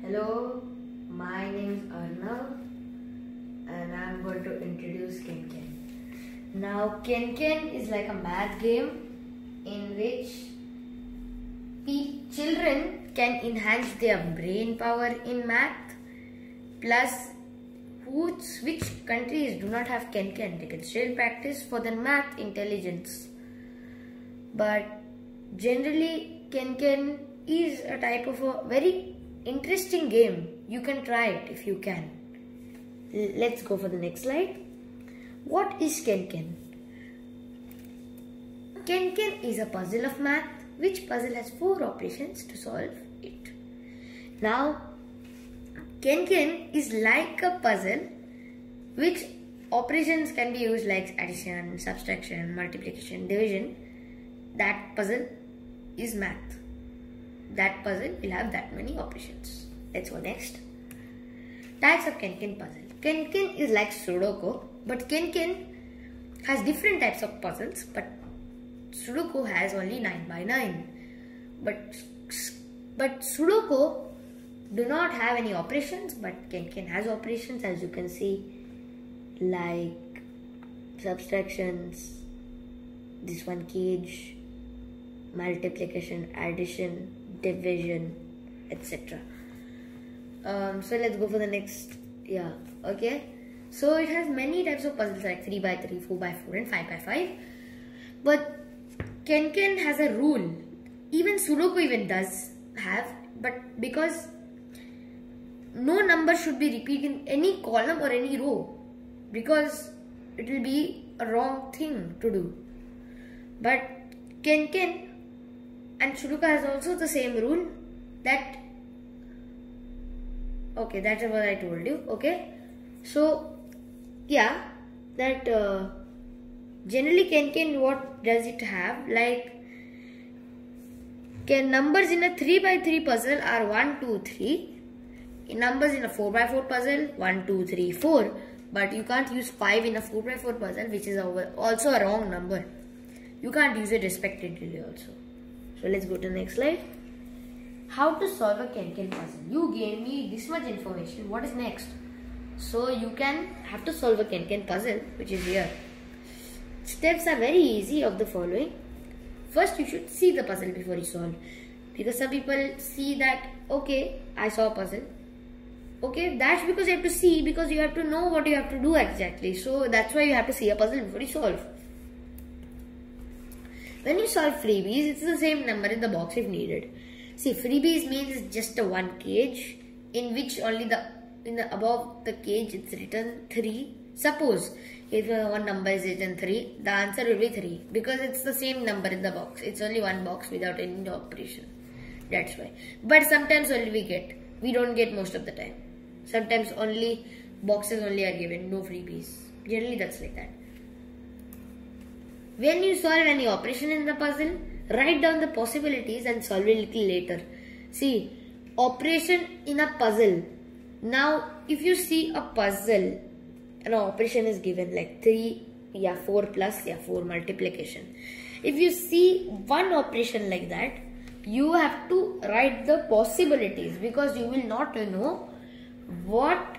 Hello, my name is Arnav and I'm going to introduce Kenken. Now Kenken is like a math game in which children can enhance their brain power in math, plus which countries do not have Kenken, they can still practice for their math intelligence. But generally Kenken is a type of a very interesting game. You can try it if you can. Let's go for the next slide. What is Kenken? Kenken is a puzzle of math, which puzzle has 4 operations to solve it. Now, Kenken is like a puzzle which operations can be used like addition, subtraction, multiplication, division. That puzzle is math. That puzzle will have that many operations. Let's go next. Types of Kenken puzzle. Kenken is like Sudoku, but Kenken has different types of puzzles, but Sudoku has only 9 by 9. But Sudoku do not have any operations, but Kenken has operations, as you can see, like subtractions, this one cage, multiplication, addition, division, etc. So let's go for the next. Okay. So it has many types of puzzles like 3 by 3, 4 by 4 and 5 by 5. But Kenken has a rule. Even Sudoku even does have, but because no number should be repeated in any column or any row, because it will be a wrong thing to do. But Kenken and Sudoku has also the same rule that, okay, that's what I told you, okay. So, yeah, that generally Kenken, what does it have? Like, numbers in a 3 by 3 puzzle are 1, 2, 3. Numbers in a 4 by 4 puzzle, 1, 2, 3, 4. But you can't use 5 in a 4 by 4 puzzle, which is also a wrong number. You can't use it respectively also. So let's go to the next slide. How to solve a Kenken puzzle. You gave me this much information. What is next? So you can have to solve a Kenken puzzle, which is here. Steps are very easy of the following. First, you should see the puzzle before you solve. Because some people see that, okay, I saw a puzzle. Okay, that's because you have to see, because you have to know what you have to do exactly. So that's why you have to see a puzzle before you solve. When you solve freebies, it's the same number in the box if needed. See, freebies means just a one cage in which only above the cage it's written 3. Suppose if one number is written 3, the answer will be 3 because it's the same number in the box. It's only one box without any operation. That's why. But sometimes only we don't get most of the time. Sometimes only boxes only are given, no freebies. Generally that's like that. When you solve any operation in the puzzle, write down the possibilities and solve it a little later. See, operation in a puzzle. Now, if you see a puzzle, an operation is given like 4 plus, 4 multiplication. If you see one operation like that, you have to write the possibilities because you will not know what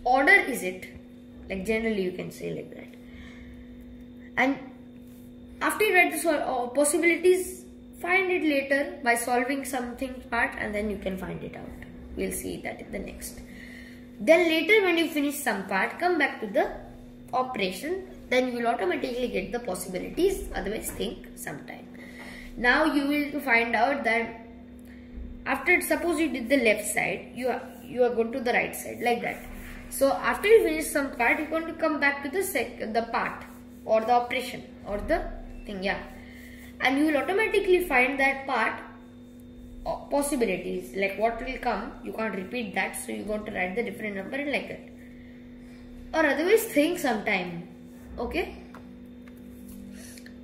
order is it. Like generally you can say like that. And after you write the possibilities, find it later by solving something part and then you can find it out. We'll see that in the next. Then later when you finish some part, come back to the operation. Then you will automatically get the possibilities. Otherwise think sometime. Now you will find out that after, suppose you did the left side, you are going to the right side like that. So after you finish some part, you're going to come back to the part or the operation or the thing, and you will automatically find that part possibilities, like what will come. You can't repeat that, so you're going to write the different number and like that. Or otherwise think sometime. Okay.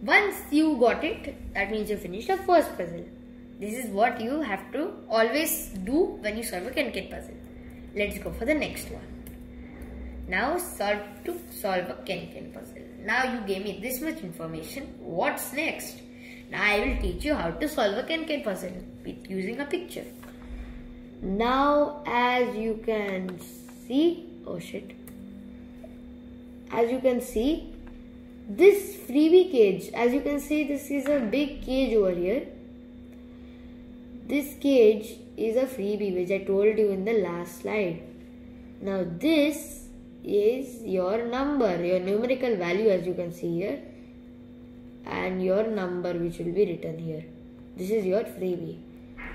Once you got it, that means you finished the first puzzle. This is what you have to always do when you solve a Kenken puzzle. Let's go for the next one. Now solve a Kenken puzzle. Now you gave me this much information. What's next? Now I will teach you how to solve a Ken puzzle with using a picture. Now as you can see, as you can see, this freebie cage, as you can see, this is a big cage over here. This cage is a freebie which I told you in the last slide. Now this is your number, your numerical value, as you can see here, and your number which will be written here. This is your freebie.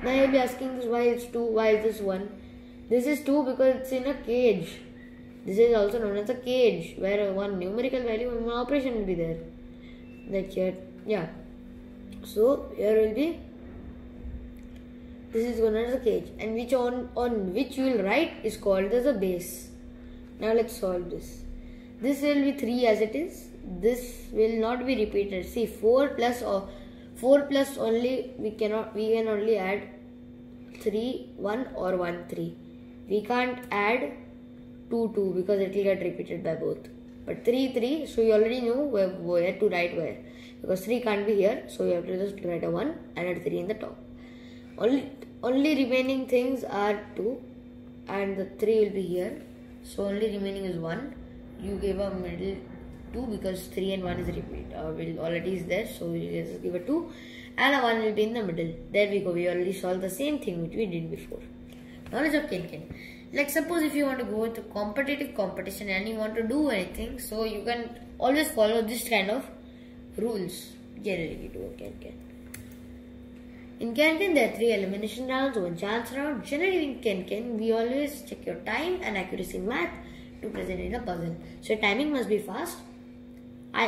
Now you will be asking this, why it's 2, why is this 1? This is 2 because it's in a cage. This is also known as a cage where one numerical value and one operation will be there. Like here, yeah. So here will be, this is known as a cage, and which on which you will write is called as a base. Now let's solve this. This will be 3 as it is. This will not be repeated. See, 4 plus only we can only add 3 1 or 1 3. We can't add 2 2 because it will get repeated by both. But 3 3, so you already know where to write where, because 3 can't be here, so you have to just write a 1 and add 3 in the top. Only remaining things are 2 and the 3 will be here, so only remaining is 1. You gave a middle 2 because 3 and 1 is repeat, already is there, so we just give a 2 and a 1 will be in the middle. There we go, we already solved the same thing which we did before. Knowledge of Ken. Like suppose if you want to go into competitive competition and you want to do anything, so you can always follow this kind of rules. Generally we do a Ken. In Ken there are 3 elimination rounds, 1 chance round. Generally in Ken we always check your time and accuracy in math to present in a puzzle. So your timing must be fast.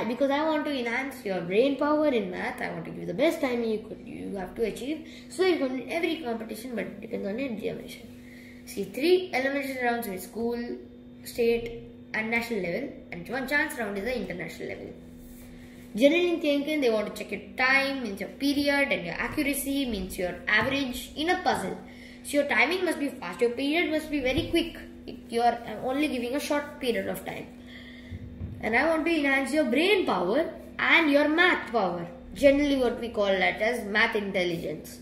Because I want to enhance your brain power in math, I want to give you the best timing you have to achieve. So you can win every competition, but it depends on your determination. See, 3 elimination rounds with school, state and national level, and 1 chance round is the international level. Generally in Ken they want to check your time, means your period, and your accuracy, means your average in a puzzle. So your timing must be fast, your period must be very quick. You are only giving a short period of time. And I want to enhance your brain power and your math power. Generally what we call that as math intelligence.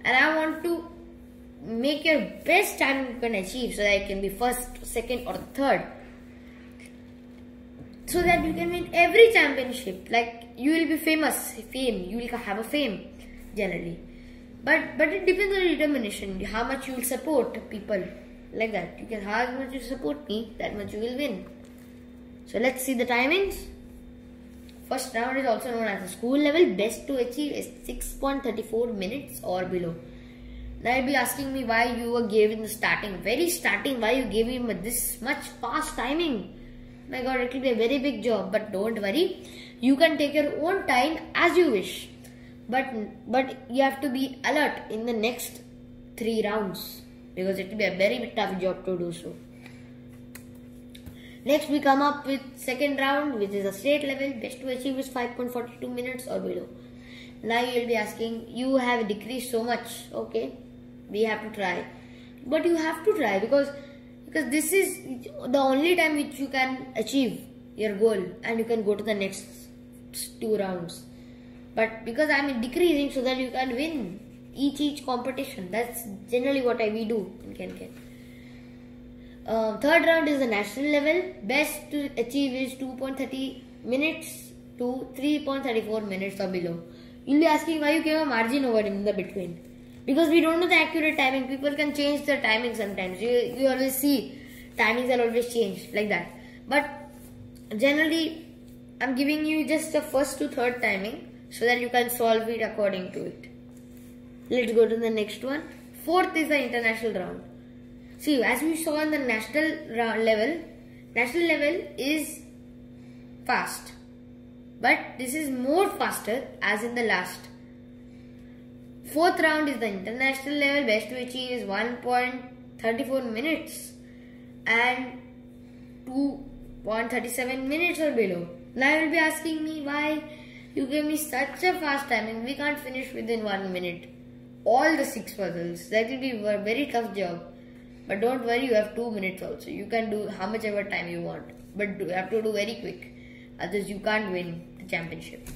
And I want to make your best time you can achieve so that it can be first, second or third. So that you can win every championship. Like you will be famous, you will have a fame generally. But it depends on your determination, how much you will support people. Like that. You can, how much you support me, that much you will win. So let's see the timings. First round is also known as the school level. Best to achieve is 6.34 minutes or below. Now you'll be asking me why you were given the very starting, why you gave him this much fast timing. My God, it will be a very big job, but don't worry. You can take your own time as you wish. But you have to be alert in the next 3 rounds because it will be a very tough job to do so. Next we come up with second round, which is a state level. Best to achieve is 5.42 minutes or below. Now you will be asking, you have decreased so much. Okay, we have to try. But you have to try because this is the only time which you can achieve your goal and you can go to the next 2 rounds. But because I am decreasing so that you can win each competition. That's generally what we do in Ken. Third round is the national level. Best to achieve is 2.30 minutes to 3.34 minutes or below. You'll be asking why you gave a margin over in the between. Because we don't know the accurate timing. People can change their timing sometimes. You always see timings are always changed like that. But generally I'm giving you just the first to third timing so that you can solve it according to it. Let's go to the next one. Fourth is the international round. See, as we saw in the national level is fast. But this is more faster as in the last. Fourth round is the international level. Best to achieve is 1.34 minutes and 2.37 minutes or below. Now you will be asking me why you gave me such a fast timing. We can't finish within 1 minute. All the 6 puzzles. That will be a very tough job. But don't worry, you have 2 minutes also. You can do how much ever time you want. But you have to do very quick. Otherwise you can't win the championship.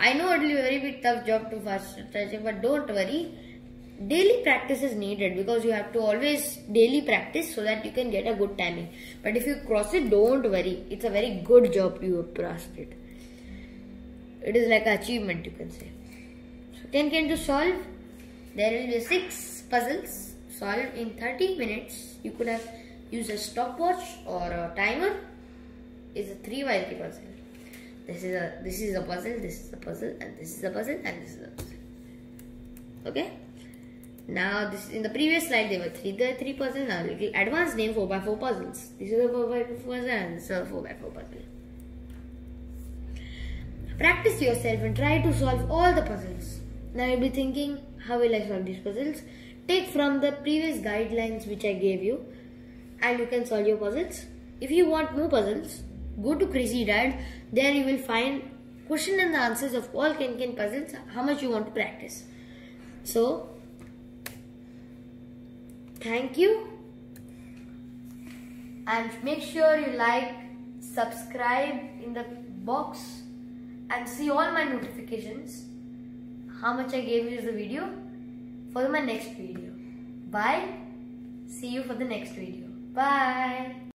I know it will be a very big tough job to fast stretching, but don't worry. Daily practice is needed because you have to always daily practice so that you can get a good timing. But if you cross it, don't worry. It's a very good job you have crossed it. It is like an achievement, you can say. So 10K to solve. There will be 6 puzzles solved in 30 minutes. You could have used a stopwatch or a timer. It's a 3x3 puzzle. This is a puzzle, this is a puzzle, and this is a puzzle, and this is a puzzle. Okay? Now, this in the previous slide there were 3x3 puzzles. Now, little advanced name 4x4 puzzles. This is a 4x4 puzzle, and this is a 4x4 puzzle. Practice yourself and try to solve all the puzzles. Now, you'll be thinking, how will I solve these puzzles? Take from the previous guidelines which I gave you, and you can solve your puzzles. If you want more puzzles, go to Crazy Dad. There you will find question and the answers of all Ken puzzles, how much you want to practice. So, thank you, and make sure you like, subscribe in the box and see all my notifications, how much I gave you the video for my next video. Bye. See you for the next video. Bye.